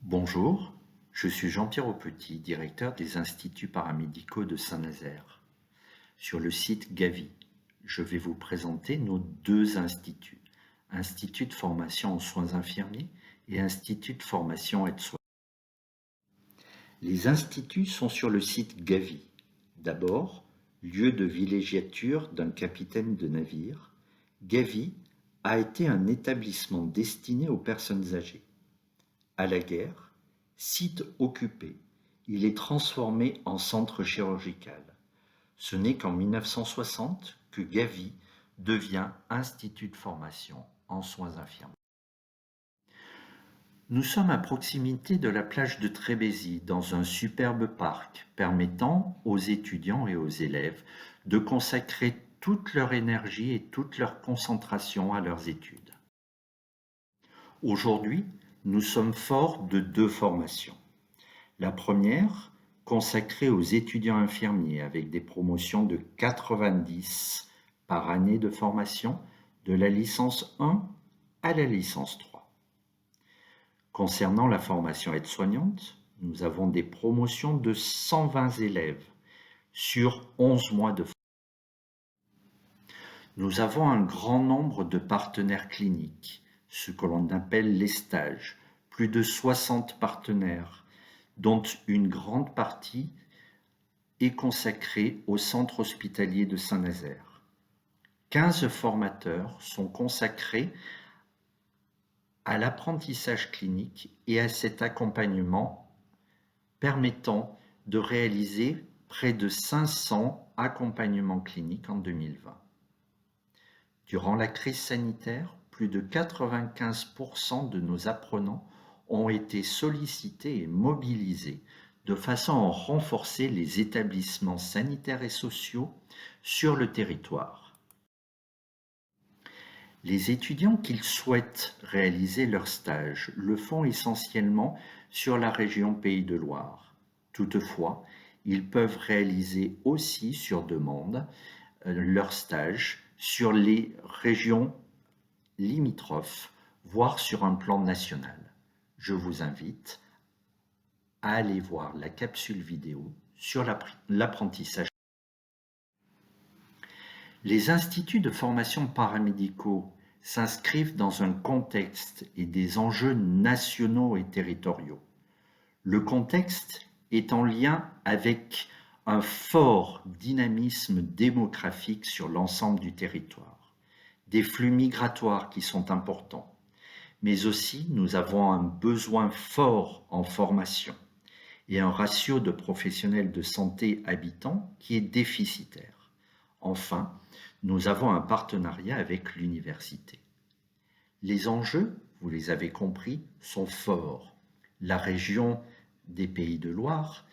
Bonjour, je suis Jean-Pierre Aupetit, directeur des Instituts paramédicaux de Saint-Nazaire. Sur le site Gavi, je vais vous présenter nos deux instituts, Institut de formation en soins infirmiers et Institut de formation aide-soignants. Les instituts sont sur le site Gavi. D'abord, lieu de villégiature d'un capitaine de navire, Gavi a été un établissement destiné aux personnes âgées. À la guerre, site occupé, il est transformé en centre chirurgical. Ce n'est qu'en 1960 que Gavi devient institut de formation en soins infirmiers. Nous sommes à proximité de la plage de Trébézy, dans un superbe parc permettant aux étudiants et aux élèves de consacrer toute leur énergie et toute leur concentration à leurs études. Aujourd'hui, nous sommes forts de deux formations. La première, consacrée aux étudiants infirmiers avec des promotions de 90 par année de formation, de la licence 1 à la licence 3. Concernant la formation aide-soignante, nous avons des promotions de 120 élèves sur 11 mois de formation. Nous avons un grand nombre de partenaires cliniques, ce que l'on appelle les stages, plus de 60 partenaires, dont une grande partie est consacrée au centre hospitalier de Saint-Nazaire. 15 formateurs sont consacrés à l'apprentissage clinique et à cet accompagnement permettant de réaliser près de 500 accompagnements cliniques en 2020. Durant la crise sanitaire, plus de 95% de nos apprenants ont été sollicités et mobilisés de façon à renforcer les établissements sanitaires et sociaux sur le territoire. Les étudiants qui souhaitent réaliser leur stage le font essentiellement sur la région Pays de Loire. Toutefois, ils peuvent réaliser aussi sur demande leur stage sur les régions limitrophes, voire sur un plan national. Je vous invite à aller voir la capsule vidéo sur l'apprentissage. Les instituts de formation paramédicaux s'inscrivent dans un contexte et des enjeux nationaux et territoriaux. Le contexte est en lien avec un fort dynamisme démographique sur l'ensemble du territoire, des flux migratoires qui sont importants, mais aussi nous avons un besoin fort en formation et un ratio de professionnels de santé habitants qui est déficitaire. Enfin, nous avons un partenariat avec l'université. Les enjeux, vous les avez compris, sont forts. La région des Pays de Loire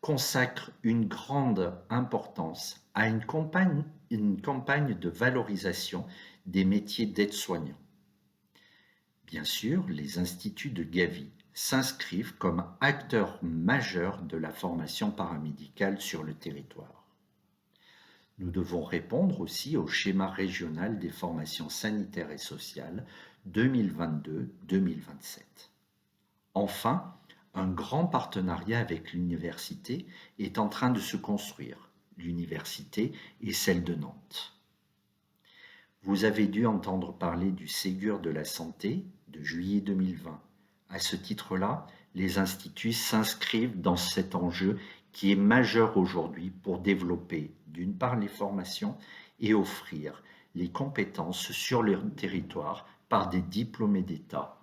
consacre une grande importance à une campagne de valorisation des métiers d'aide-soignant. Bien sûr, les instituts de Gavi s'inscrivent comme acteurs majeurs de la formation paramédicale sur le territoire. Nous devons répondre aussi au schéma régional des formations sanitaires et sociales 2022-2027. Enfin, un grand partenariat avec l'université est en train de se construire. L'université est celle de Nantes. Vous avez dû entendre parler du Ségur de la santé de juillet 2020. À ce titre-là, les instituts s'inscrivent dans cet enjeu qui est majeur aujourd'hui pour développer d'une part les formations et offrir les compétences sur le territoire par des diplômés d'État.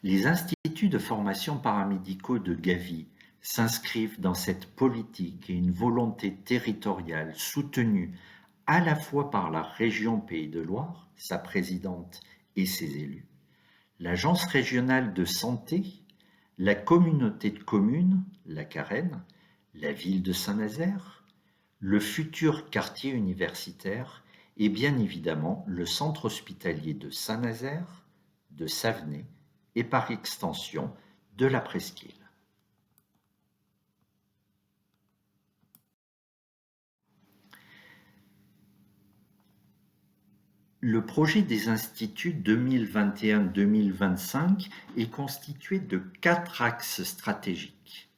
Les instituts de formation paramédicaux de Gavi s'inscrivent dans cette politique et une volonté territoriale soutenue à la fois par la région Pays de Loire, sa présidente et ses élus, l'Agence régionale de santé, la communauté de communes, la Carène, la ville de Saint-Nazaire, le futur quartier universitaire et bien évidemment le centre hospitalier de Saint-Nazaire, de Savenay et par extension de la Presqu'île. Le projet des instituts 2021-2025 est constitué de 4 axes stratégiques.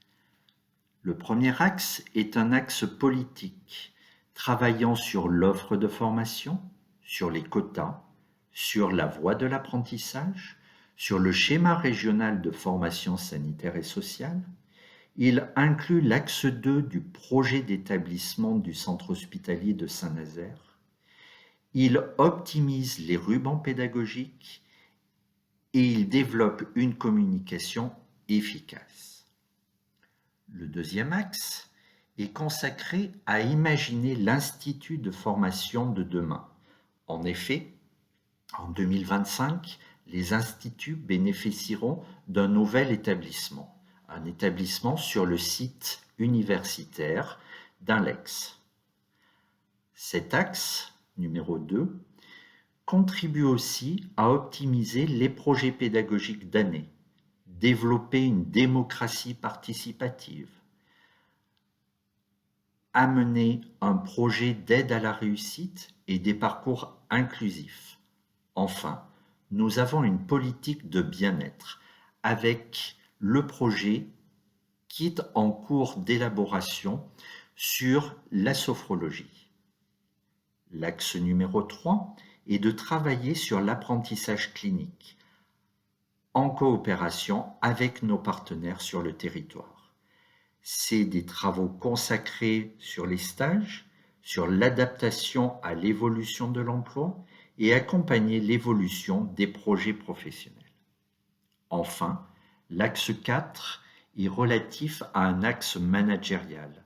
Le premier axe est un axe politique, travaillant sur l'offre de formation, sur les quotas, sur la voie de l'apprentissage, sur le schéma régional de formation sanitaire et sociale. Il inclut l'axe 2 du projet d'établissement du centre hospitalier de Saint-Nazaire. Il optimise les rubans pédagogiques et il développe une communication efficace. Le deuxième axe est consacré à imaginer l'institut de formation de demain. En effet, en 2025, les instituts bénéficieront d'un nouvel établissement, un établissement sur le site universitaire d'Inlex. Cet axe, numéro 2, contribue aussi à optimiser les projets pédagogiques d'année, développer une démocratie participative, amener un projet d'aide à la réussite et des parcours inclusifs. Enfin, nous avons une politique de bien-être avec le projet qui est en cours d'élaboration sur la sophrologie. L'axe numéro 3 est de travailler sur l'apprentissage clinique en coopération avec nos partenaires sur le territoire. C'est des travaux consacrés sur les stages, sur l'adaptation à l'évolution de l'emploi et accompagner l'évolution des projets professionnels. Enfin, l'axe 4 est relatif à un axe managérial,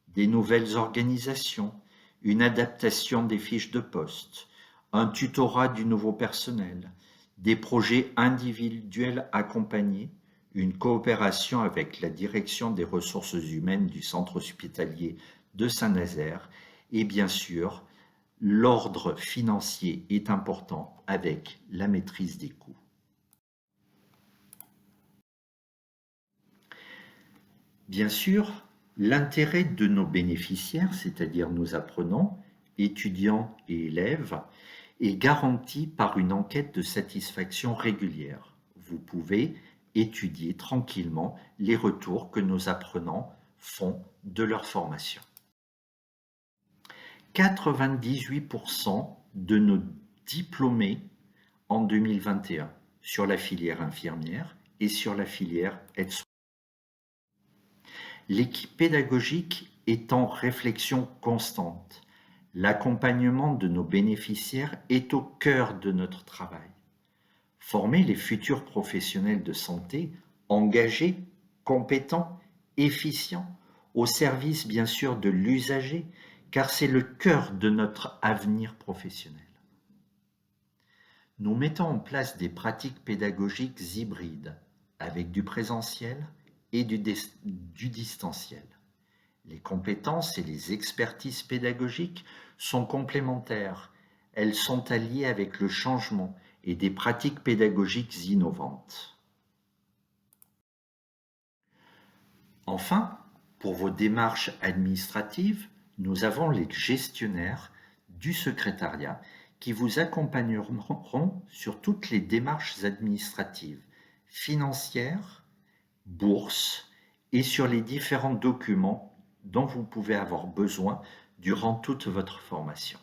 des nouvelles organisations, une adaptation des fiches de poste, un tutorat du nouveau personnel, des projets individuels accompagnés, une coopération avec la direction des ressources humaines du centre hospitalier de Saint-Nazaire et bien sûr, l'ordre financier est important avec la maîtrise des coûts. Bien sûr, l'intérêt de nos bénéficiaires, c'est-à-dire nos apprenants, étudiants et élèves, est garanti par une enquête de satisfaction régulière. Vous pouvez étudier tranquillement les retours que nos apprenants font de leur formation. 98% de nos diplômés en 2021 sur la filière infirmière et sur la filière aide-soignante. L'équipe pédagogique est en réflexion constante. L'accompagnement de nos bénéficiaires est au cœur de notre travail. Former les futurs professionnels de santé engagés, compétents, efficients, au service bien sûr de l'usager, car c'est le cœur de notre avenir professionnel. Nous mettons en place des pratiques pédagogiques hybrides, avec du présentiel et du distanciel. Les compétences et les expertises pédagogiques sont complémentaires. Elles sont alliées avec le changement et des pratiques pédagogiques innovantes. Enfin, pour vos démarches administratives, nous avons les gestionnaires du secrétariat qui vous accompagneront sur toutes les démarches administratives, financières, bourses et sur les différents documents dont vous pouvez avoir besoin durant toute votre formation.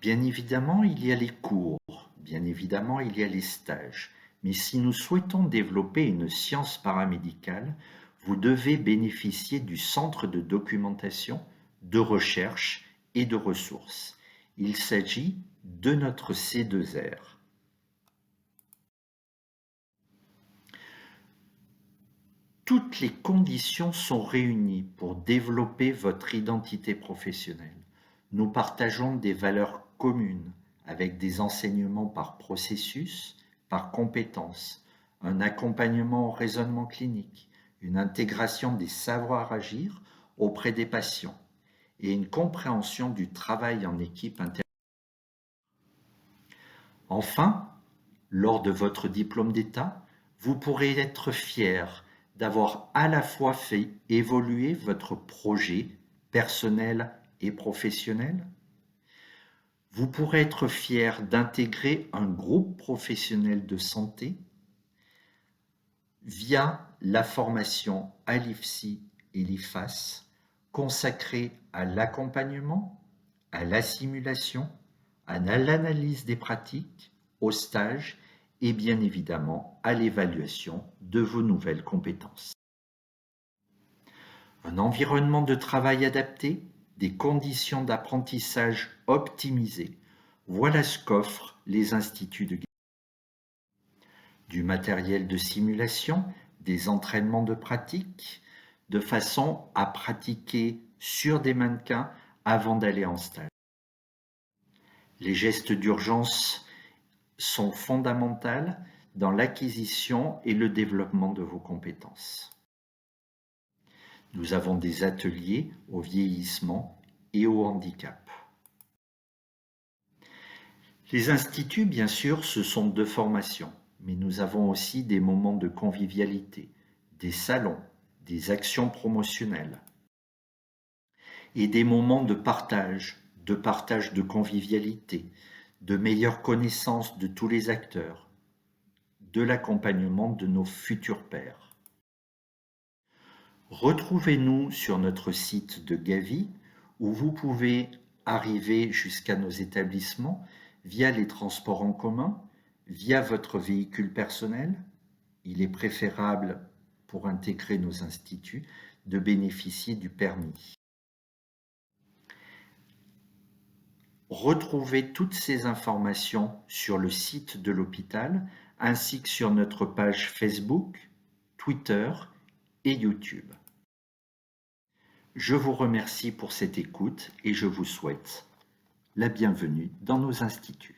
Bien évidemment, il y a les cours, bien évidemment, il y a les stages, mais si nous souhaitons développer une science paramédicale, vous devez bénéficier du centre de documentation, de recherche et de ressources. Il s'agit de notre C2R. Toutes les conditions sont réunies pour développer votre identité professionnelle. Nous partageons des valeurs communes avec des enseignements par processus, par compétences, un accompagnement au raisonnement clinique, une intégration des savoirs agir auprès des patients et une compréhension du travail en équipe interdisciplinaire. Enfin, lors de votre diplôme d'État, vous pourrez être fier d'avoir à la fois fait évoluer votre projet personnel et professionnel. Vous pourrez être fier d'intégrer un groupe professionnel de santé via la formation à l'IFSI et l'IFAS consacrée à l'accompagnement, à la simulation, à l'analyse des pratiques, au stage et bien évidemment à l'évaluation de vos nouvelles compétences. Un environnement de travail adapté, des conditions d'apprentissage optimisées, voilà ce qu'offrent les instituts de Gavi. Du matériel de simulation, des entraînements de pratique, de façon à pratiquer sur des mannequins avant d'aller en stage. Les gestes d'urgence sont fondamentaux dans l'acquisition et le développement de vos compétences. Nous avons des ateliers au vieillissement et au handicap. Les instituts, bien sûr, ce sont de formation, mais nous avons aussi des moments de convivialité, des salons, des actions promotionnelles et des moments de partage de convivialité, de meilleure connaissance de tous les acteurs, de l'accompagnement de nos futurs pairs. Retrouvez-nous sur notre site de Gavi où vous pouvez arriver jusqu'à nos établissements via les transports en commun, via votre véhicule personnel. Il est préférable pour intégrer nos instituts de bénéficier du permis. Retrouvez toutes ces informations sur le site de l'hôpital ainsi que sur notre page Facebook, Twitter et YouTube. Je vous remercie pour cette écoute et je vous souhaite la bienvenue dans nos instituts.